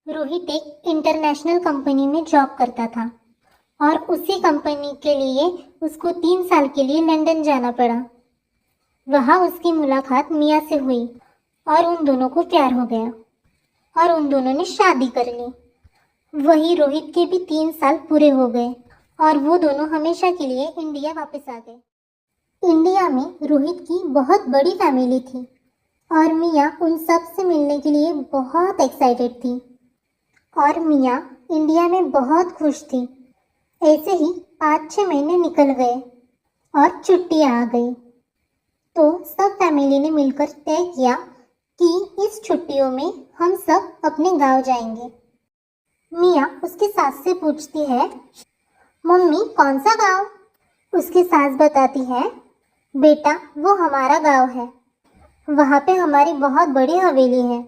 रोहित एक international company में job करता था और उसी कंपनी के लिए उसको 3 साल के लिए लंदन जाना पड़ा। वहाँ उसकी मुलाकात मिया से हुई और उन दोनों को प्यार हो गया और उन दोनों ने शादी कर ली। वही रोहित के भी 3 साल पूरे हो गए और वो दोनों हमेशा के लिए इंडिया वापस आ गए। इंडिया में रोहित की बहुत बड़ी फैमिली थी और मिया उन सब से मिलने के लिए बहुत एक्साइटेड थी और मिया इंडिया में बहुत खुश थी। ऐसे ही 5-6 महीने निकल गए और छुट्टियां आ गई तो सब फैमिली ने मिलकर तय किया कि इस छुट्टियों में हम सब अपने गांव जाएंगे। मिया उसकी सास से पूछती है, मम्मी कौन सा गांव? उसकी सास बताती है, बेटा वो हमारा गांव है, वहाँ पे हमारी बहुत बड़ी हवेली है,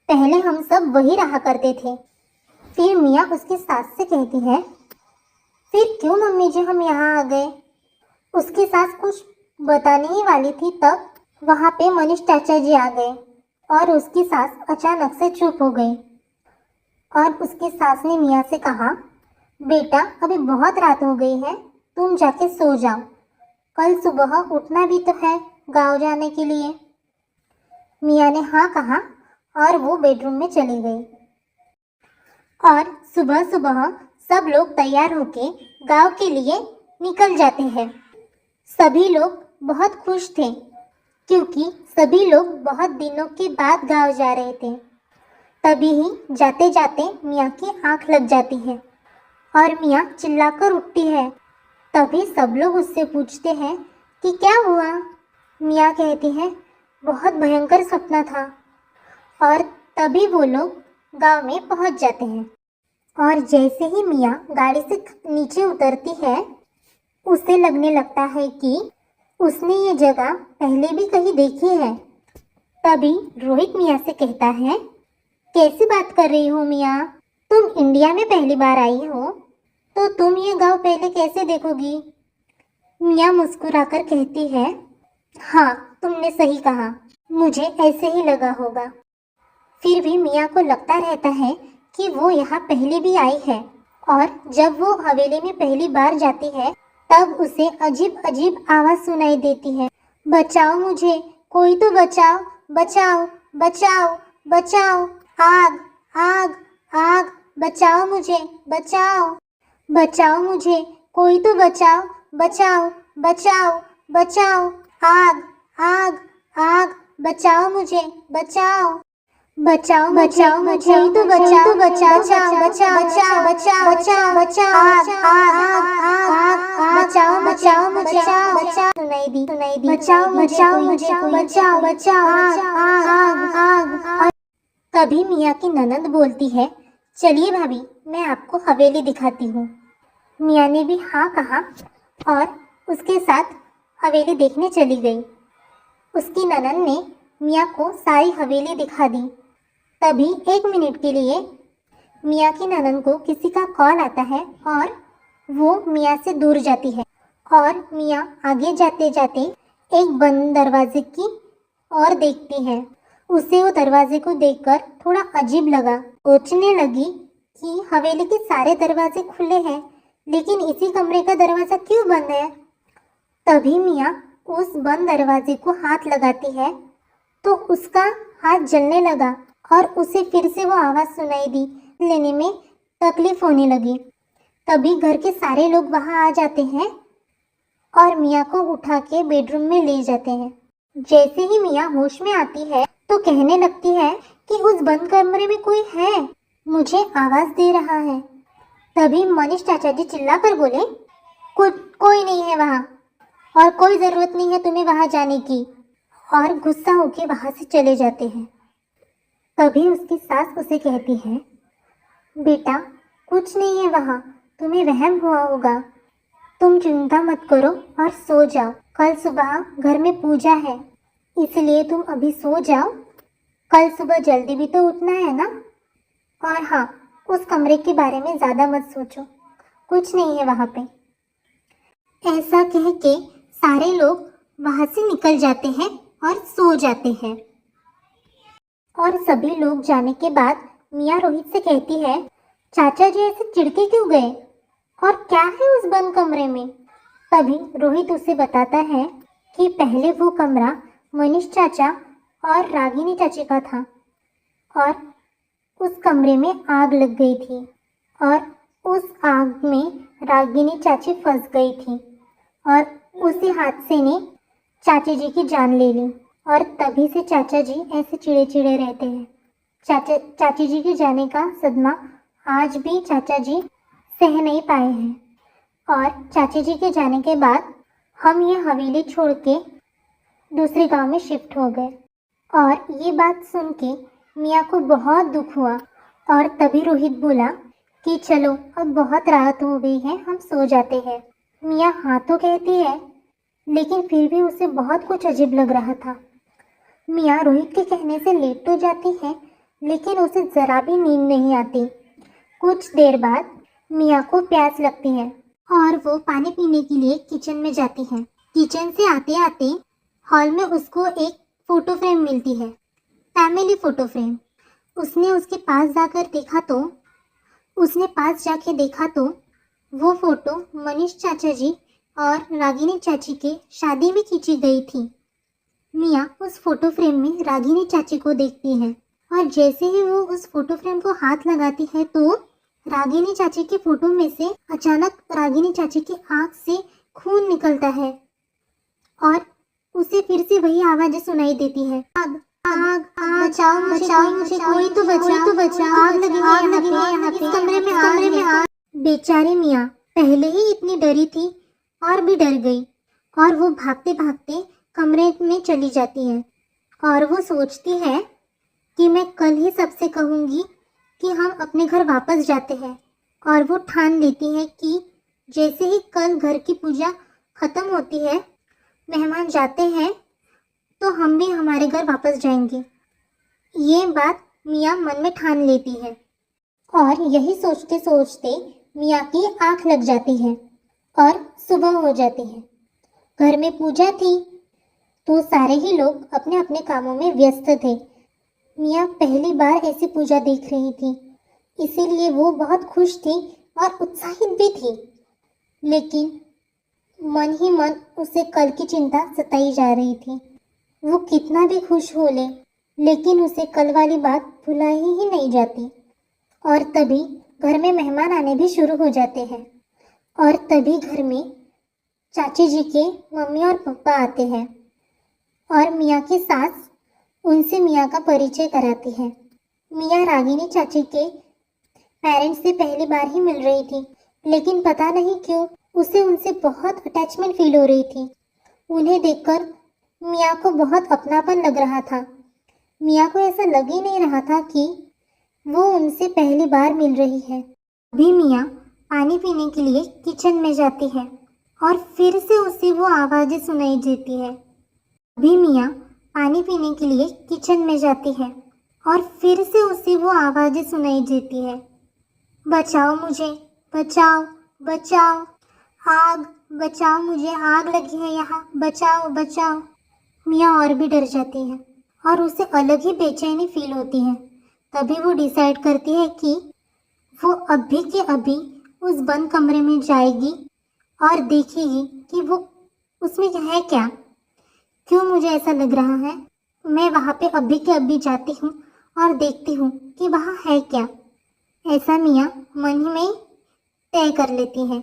पहले हम सब वही रहा करते थे। फिर मिया उसकी सास से कहती है, फिर क्यों मम्मी जी हम यहाँ आ गए? उसकी सास कुछ बताने ही वाली थी तब वहाँ पे मनीष चाचा जी आ गए और उसकी सास अचानक से चुप हो गई और उसकी सास ने मिया से कहा, बेटा अभी बहुत रात हो गई है, तुम जाके सो जाओ, कल सुबह उठना भी तो है गांव जाने के लिए। मिया ने हाँ कहा और वो बेडरूम में चली गई और सुबह सुबह सब लोग तैयार होके गांव के लिए निकल जाते हैं। सभी लोग बहुत खुश थे क्योंकि सभी लोग बहुत दिनों के बाद गांव जा रहे थे। तभी ही जाते जाते मिया की आंख लग जाती है और मिया चिल्लाकर उठती है। तभी सब लोग उससे पूछते हैं कि क्या हुआ? मिया कहती है, बहुत भयंकर सपना था। और तभी वो लोग गांव में पहुंच जाते हैं और जैसे ही मिया गाड़ी से नीचे उतरती है उसे लगने लगता है कि उसने ये जगह पहले भी कहीं देखी है। तभी रोहित मिया से कहता है, कैसी बात कर रही हो मिया? तुम इंडिया में पहली बार आई हो तो तुम ये गांव पहले कैसे देखोगी? मिया मुस्कुराकर कहती है, हाँ तुमने सही कहा, मुझे ऐसे ही लगा होगा। फिर भी मिया को लगता रहता है कि वो यहाँ पहले भी आई है और जब वो हवेली में पहली बार जाती है तब उसे अजीब अजीब आवाज़ सुनाई देती है, बचाओ मुझे, कोई तो बचाओ, बचाओ बचाओ बचाओ, आग आग आग, बचाओ मुझे, बचाओ बचाओ मुझे, कोई तो बचाओ, बचाओ बचाओ बचाओ, आग आग आग, बचाओ मुझे, बचाओ बचाओ बचाओ मुझे, तो बचाओ बचाओ बचाओ बचाओ बचाओ बचाओ बचाओ बचाओ, आग आग आग आग, बचाओ बचाओ मुझे, बचाओ, सुनाई दी, बचाओ बचाओ मुझे, बचाओ बचाओ, आग आग आग। तभी मिया की ननद बोलती है, चलिए भाभी मैं आपको हवेली दिखाती हूँ। मिया ने भी हाँ कहा और उसके साथ हवेली देखने चली गई। उसकी ननद ने मिया को सारी हवेली दिखा दी। तभी 1 मिनट के लिए मिया की ननद को किसी का कॉल आता है और वो मिया से दूर जाती है और मिया आगे जाते जाते एक बंद दरवाजे की ओर देखती है। उसे वो दरवाजे को देखकर थोड़ा अजीब लगा। सोचने लगी कि हवेली के सारे दरवाजे खुले हैं लेकिन इसी कमरे का दरवाज़ा क्यों बंद है। तभी मिया उस बंद दरवाजे को हाथ लगाती है तो उसका हाथ जलने लगा और उसे फिर से वो आवाज़ सुनाई दी। लेने में तकलीफ होने लगी। तभी घर के सारे लोग वहाँ आ जाते हैं और मिया को उठा के बेडरूम में ले जाते हैं। जैसे ही मिया होश में आती है तो कहने लगती है कि उस बंद कमरे में कोई है, मुझे आवाज़ दे रहा है। तभी मनीष चाचा जी चिल्ला कर बोले, कोई नहीं है वहाँ और कोई ज़रूरत नहीं है तुम्हें वहाँ जाने की, और गुस्सा होके वहाँ से चले जाते हैं। तभी उसकी सास उसे कहती है, बेटा कुछ नहीं है वहाँ, तुम्हें वहम हुआ होगा, तुम चिंता मत करो और सो जाओ, कल सुबह घर में पूजा है इसलिए तुम अभी सो जाओ, कल सुबह जल्दी भी तो उठना है ना। और हाँ, उस कमरे के बारे में ज़्यादा मत सोचो, कुछ नहीं है वहाँ पे। ऐसा कह के सारे लोग वहाँ से निकल जाते हैं और सो जाते हैं। और सभी लोग जाने के बाद मियाँ रोहित से कहती है, चाचा जी ऐसे चिढ़के क्यों गए और क्या है उस बंद कमरे में? तभी रोहित उसे बताता है कि पहले वो कमरा मनीष चाचा और रागिनी चाची का था और उस कमरे में आग लग गई थी और उस आग में रागिनी चाची फंस गई थी और उसी हादसे ने चाचा जी की जान ले ली और तभी से चाचा जी ऐसे चिड़े चिड़े रहते हैं। चाची जी के जाने का सदमा आज भी चाचा जी सह नहीं पाए हैं और चाची जी के जाने के बाद हम ये हवेली छोड़ के दूसरे गांव में शिफ्ट हो गए। और ये बात सुन के मियाँ को बहुत दुख हुआ और तभी रोहित बोला कि चलो अब बहुत रात हो गई है, हम सो जाते हैं। मियाँ हाँ तो कहती है, लेकिन फिर भी उसे बहुत कुछ अजीब लग रहा था। मियाँ रोहित के कहने से लेट तो जाती है, लेकिन उसे ज़रा भी नींद नहीं आती। कुछ देर बाद मियाँ को प्यास लगती है और वो पानी पीने के लिए किचन में जाती है। किचन से आते आते हॉल में उसको एक फ़ोटो फ्रेम मिलती है, फैमिली फ़ोटो फ्रेम। उसने उसके पास जाके देखा तो वो फ़ोटो मनीष चाचा जी और रागिनी चाची के शादी में खींची गई थी। मियाँ उस फ़ोटो फ्रेम में रागिनी चाची को देखती है और जैसे ही वो उस फ़ोटो फ्रेम को हाथ लगाती है तो रागिनी चाची के फ़ोटो में से अचानक रागिनी चाची की आँख से खून निकलता है और उसे फिर से वही आवाज़ें सुनाई देती है, आग आग आग, बचाओ मुझे, कोई तो बचा, आग लगी है यहाँ पे, इस कमरे में आग। बेचारी मियाँ पहले ही इतनी डरी थी और भी डर गई और वो भागते भागते कमरे में चली जाती है और वो सोचती है कि मैं कल ही सबसे कहूँगी कि हम अपने घर वापस जाते हैं। और वो ठान लेती है कि जैसे ही कल घर की पूजा खत्म होती है, मेहमान जाते हैं, तो हम भी हमारे घर वापस जाएंगे। ये बात मियाँ मन में ठान लेती है और यही सोचते सोचते मियाँ की आँख लग जाती है और सुबह हो जाती है। घर में पूजा थी तो सारे ही लोग अपने अपने कामों में व्यस्त थे। मियाँ पहली बार ऐसी पूजा देख रही थी, इसीलिए वो बहुत खुश थी और उत्साहित भी थी, लेकिन मन ही मन उसे कल की चिंता सताई जा रही थी। वो कितना भी खुश हो ले, लेकिन उसे कल वाली बात भुलाई ही नहीं जाती। और तभी घर में मेहमान आने भी शुरू हो जाते हैं और तभी घर में चाची जी के मम्मी और पापा आते हैं और मियाँ की सास उनसे मियाँ का परिचय कराती है। मियाँ रागिनी चाची के पेरेंट्स से पहली बार ही मिल रही थी, लेकिन पता नहीं क्यों उसे उनसे बहुत अटैचमेंट फील हो रही थी। उन्हें देखकर मियाँ को बहुत अपनापन लग रहा था। मियाँ को ऐसा लग ही नहीं रहा था कि वो उनसे पहली बार मिल रही है। अभी मियाँ पानी पीने के लिए किचन में जाती है और फिर से उसे वो आवाज़ें सुनाई देती है। अभी मियाँ पानी पीने के लिए किचन में जाती है और फिर से उसे वो आवाज़ें सुनाई देती है, बचाओ मुझे, बचाओ बचाओ, आग, बचाओ मुझे, आग लगी है यहाँ, बचाओ बचाओ। मियाँ और भी डर जाती है और उसे अलग ही बेचैनी फील होती है। तभी वो डिसाइड करती है कि वो अभी के अभी उस बंद कमरे में जाएगी और देखेगी कि वो उसमें है क्या। क्यों मुझे ऐसा लग रहा है, मैं वहाँ पे अभी के अभी जाती हूँ और देखती हूँ कि वहाँ है क्या। ऐसा मियाँ मन ही में तय कर लेती है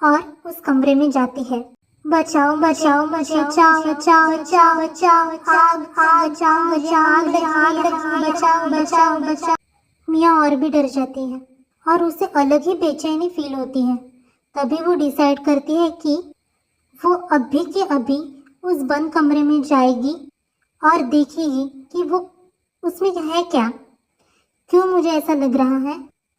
और उस कमरे में जाती है। बचाओ बचाओ बचाओ बचाओ बचाओ बचाओ, आग आग, बचाओ मुझे, आग लगी, बचाओ बचाओ बचाओ। मियाँ और भी डर जाती है और उसे अलग ही बेचैनी फील होती है। तभी वो डिसाइड करती है कि वो अभी के अभी उस बंद कमरे में जाएगी और देखेगी कि वो उसमें है क्या। क्यों मुझे ऐसा लग रहा है,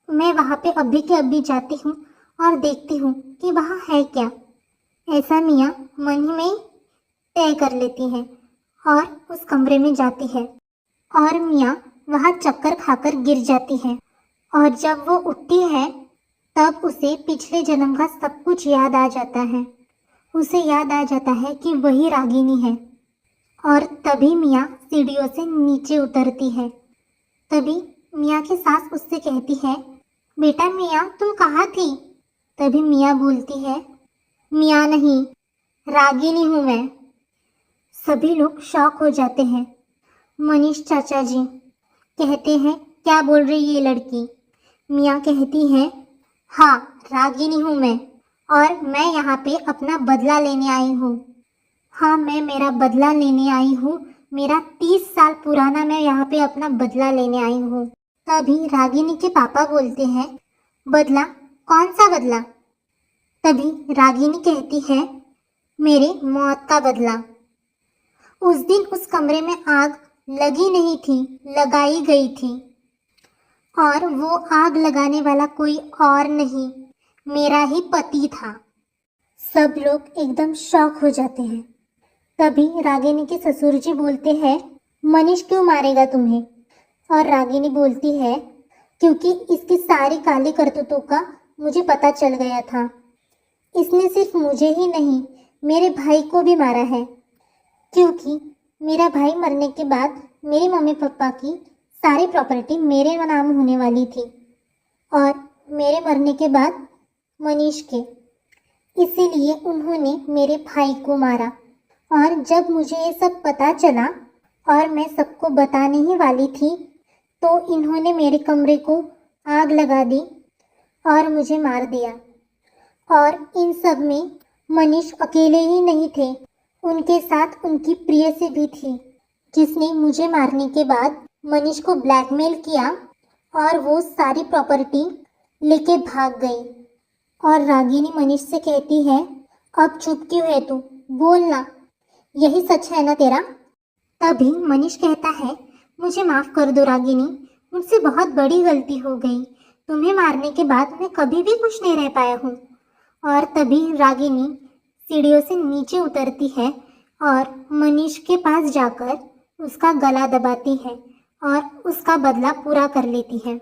मैं वहाँ पे अभी के अभी जाती हूँ और देखती हूँ कि वहाँ है क्या। ऐसा मियाँ मन ही में तय कर लेती है और उस कमरे में जाती है और मियाँ वहाँ चक्कर खाकर गिर जाती है और जब वो उठती है तब उसे पिछले जन्म का सब कुछ याद आ जाता है। उसे याद आ जाता है कि वही रागिनी है और तभी मियाँ सीढ़ियों से नीचे उतरती है। तभी मिया की सास उससे कहती है, बेटा मिया तुम कहाँ थी? तभी मिया बोलती है, मिया नहीं, रागिनी हूँ मैं। सभी लोग शॉक हो जाते हैं। मनीष चाचा जी कहते हैं, क्या बोल रही ये लड़की? मिया कहती है, हाँ रागिनी हूँ मैं, और मैं यहाँ पे अपना बदला लेने आई हूँ। हाँ मैं मेरा बदला लेने आई हूँ, मेरा 30 साल पुराना मैं यहाँ पे अपना बदला लेने आई हूँ। तभी रागिनी के पापा बोलते हैं, बदला? कौन सा बदला? तभी रागिनी कहती है, मेरी मौत का बदला। उस दिन उस कमरे में आग लगी नहीं थी, लगाई गई थी, और वो आग लगाने वाला कोई और नहीं, मेरा ही पति था। सब लोग एकदम शॉक हो जाते हैं। तभी रागिनी के ससुर जी बोलते हैं, मनीष क्यों मारेगा तुम्हें? और रागिनी बोलती है, क्योंकि इसकी सारी काली करतूतों का मुझे पता चल गया था। इसने सिर्फ मुझे ही नहीं, मेरे भाई को भी मारा है, क्योंकि मेरा भाई मरने के बाद मेरे मम्मी पापा की सारी प्रॉपर्टी मेरे नाम होने वाली थी, और मेरे मरने के बाद मनीष के, इसीलिए उन्होंने मेरे भाई को मारा। और जब मुझे ये सब पता चला और मैं सबको बताने ही वाली थी, तो इन्होंने मेरे कमरे को आग लगा दी और मुझे मार दिया। और इन सब में मनीष अकेले ही नहीं थे, उनके साथ उनकी प्रेयसी भी थी, जिसने मुझे मारने के बाद मनीष को ब्लैकमेल किया और वो सारी प्रॉपर्टी लेके भाग गई। और रागिनी मनीष से कहती है, अब चुप क्यों है तू? बोलना, यही सच है ना तेरा? तभी मनीष कहता है, मुझे माफ़ कर दो रागिनी, मुझसे बहुत बड़ी गलती हो गई। तुम्हें मारने के बाद मैं कभी भी खुश नहीं रह पाया हूँ। और तभी रागिनी सीढ़ियों से नीचे उतरती है और मनीष के पास जाकर उसका गला दबाती है और उसका बदला पूरा कर लेती है।